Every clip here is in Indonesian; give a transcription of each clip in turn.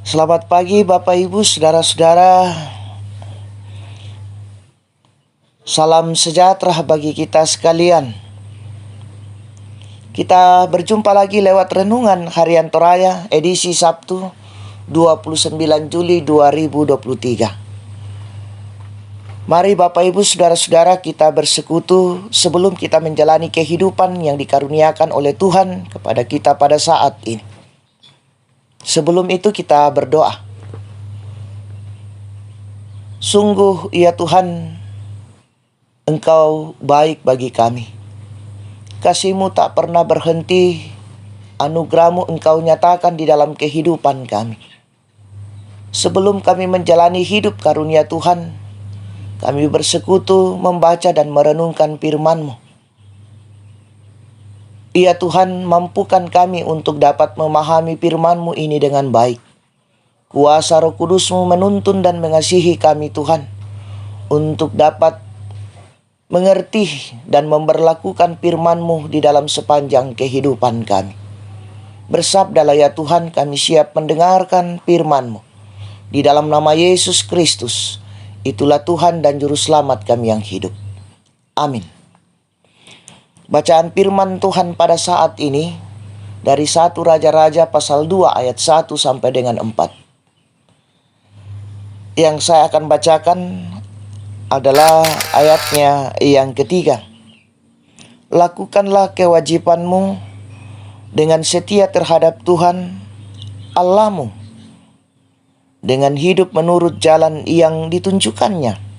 Selamat pagi Bapak Ibu, Saudara-saudara. Salam sejahtera bagi kita sekalian. Kita berjumpa lagi lewat Renungan Harian Toraya edisi Sabtu 29 Juli 2023. Mari Bapak Ibu, Saudara-saudara, kita bersekutu sebelum kita menjalani kehidupan yang dikaruniakan oleh Tuhan kepada kita pada saat ini. Sebelum itu kita berdoa. Sungguh ya Tuhan, Engkau baik bagi kami. Kasih-Mu tak pernah berhenti, anugerah-Mu Engkau nyatakan di dalam kehidupan kami. Sebelum kami menjalani hidup karunia Tuhan, kami bersekutu membaca dan merenungkan firman-Mu. Ya Tuhan, mampukan kami untuk dapat memahami firman-Mu ini dengan baik. Kuasa Roh Kudus-Mu menuntun dan mengasihi kami Tuhan, untuk dapat mengerti dan memberlakukan firman-Mu di dalam sepanjang kehidupan kami. Bersabdalah ya Tuhan, kami siap mendengarkan firman-Mu. Di dalam nama Yesus Kristus, itulah Tuhan dan Juru Selamat kami yang hidup. Amin. Bacaan firman Tuhan pada saat ini dari 1 Raja-Raja pasal 2 ayat 1 sampai dengan 4. Yang saya akan bacakan adalah ayatnya yang ketiga. Lakukanlah kewajibanmu dengan setia terhadap Tuhan Allah-Mu, dengan hidup menurut jalan yang ditunjukkannya,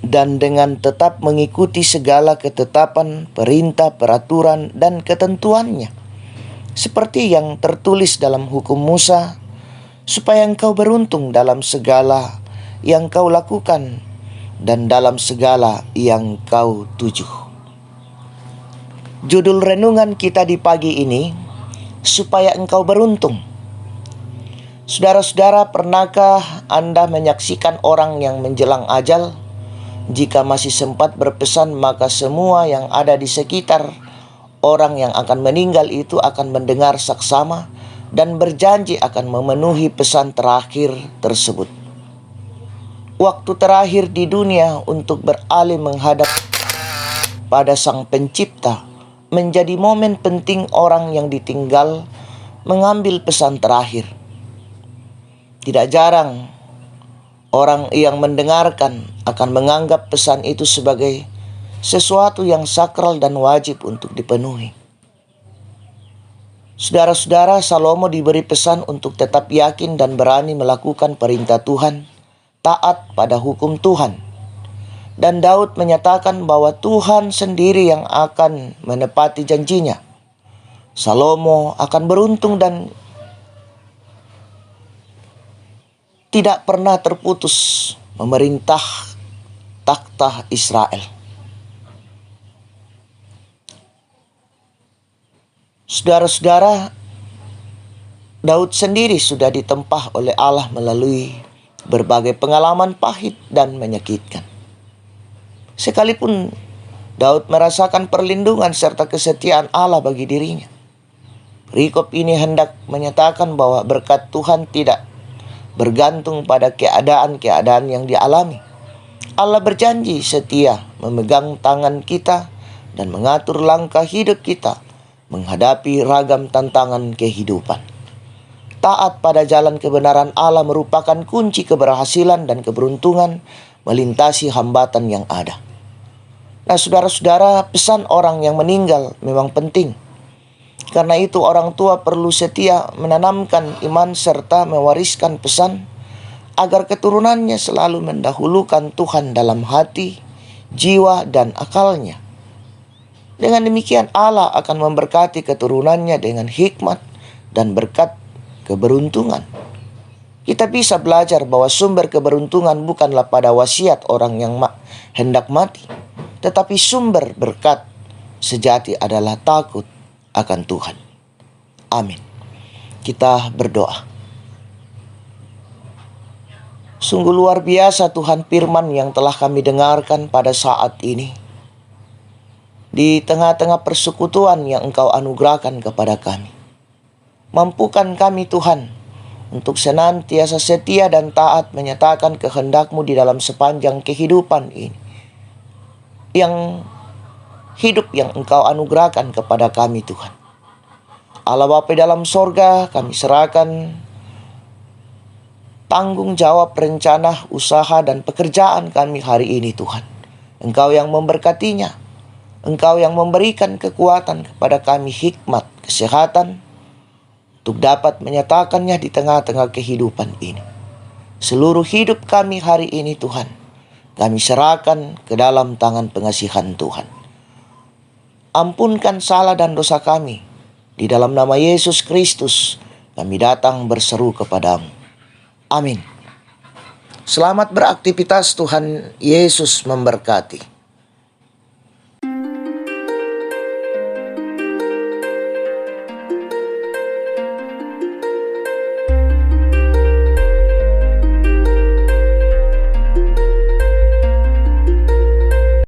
dan dengan tetap mengikuti segala ketetapan, perintah, peraturan, dan ketentuannya, seperti yang tertulis dalam hukum Musa, supaya engkau beruntung dalam segala yang kau lakukan dan dalam segala yang kau tuju. Judul renungan kita di pagi ini, supaya engkau beruntung. Saudara-saudara, pernahkah Anda menyaksikan orang yang menjelang ajal? Jika masih sempat berpesan, maka semua yang ada di sekitar orang yang akan meninggal itu akan mendengar saksama dan berjanji akan memenuhi pesan terakhir tersebut. Waktu terakhir di dunia untuk beralih menghadap pada Sang Pencipta menjadi momen penting orang yang ditinggal mengambil pesan terakhir. Tidak jarang orang yang mendengarkan akan menganggap pesan itu sebagai sesuatu yang sakral dan wajib untuk dipenuhi. Saudara-saudara, Salomo diberi pesan untuk tetap yakin dan berani melakukan perintah Tuhan, taat pada hukum Tuhan. Dan Daud menyatakan bahwa Tuhan sendiri yang akan menepati janjinya. Salomo akan beruntung dan tidak pernah terputus memerintah takhta Israel. Saudara-saudara, Daud sendiri sudah ditempa oleh Allah melalui berbagai pengalaman pahit dan menyakitkan. Sekalipun Daud merasakan perlindungan serta kesetiaan Allah bagi dirinya, perikop ini hendak menyatakan bahwa berkat Tuhan tidak bergantung pada keadaan-keadaan yang dialami. Allah berjanji setia memegang tangan kita dan mengatur langkah hidup kita menghadapi ragam tantangan kehidupan. Taat pada jalan kebenaran Allah merupakan kunci keberhasilan dan keberuntungan melintasi hambatan yang ada. Nah, saudara-saudara, pesan orang yang meninggal memang penting. Karena itu orang tua perlu setia menanamkan iman serta mewariskan pesan agar keturunannya selalu mendahulukan Tuhan dalam hati, jiwa, dan akalnya. Dengan demikian Allah akan memberkati keturunannya dengan hikmat dan berkat keberuntungan. Kita bisa belajar bahwa sumber keberuntungan bukanlah pada wasiat orang yang hendak mati, tetapi sumber berkat sejati adalah takut akan Tuhan. Amin. Kita berdoa. Sungguh luar biasa Tuhan firman yang telah kami dengarkan pada saat ini. Di tengah-tengah persekutuan yang Engkau anugerahkan kepada kami. Mampukan kami Tuhan untuk senantiasa setia dan taat menyatakan kehendak-Mu di dalam sepanjang kehidupan ini. Yang hidup yang Engkau anugerahkan kepada kami Tuhan. Allah Bapa dalam sorga, kami serahkan tanggung jawab, rencana, usaha, dan pekerjaan kami hari ini Tuhan. Engkau yang memberkatinya. Engkau yang memberikan kekuatan kepada kami, hikmat, kesehatan, untuk dapat menyatakannya di tengah-tengah kehidupan ini. Seluruh hidup kami hari ini Tuhan, kami serahkan ke dalam tangan pengasihan Tuhan. Ampunkan salah dan dosa kami. Di dalam nama Yesus Kristus, kami datang berseru kepadamu. Amin. Selamat beraktivitas, Tuhan Yesus memberkati.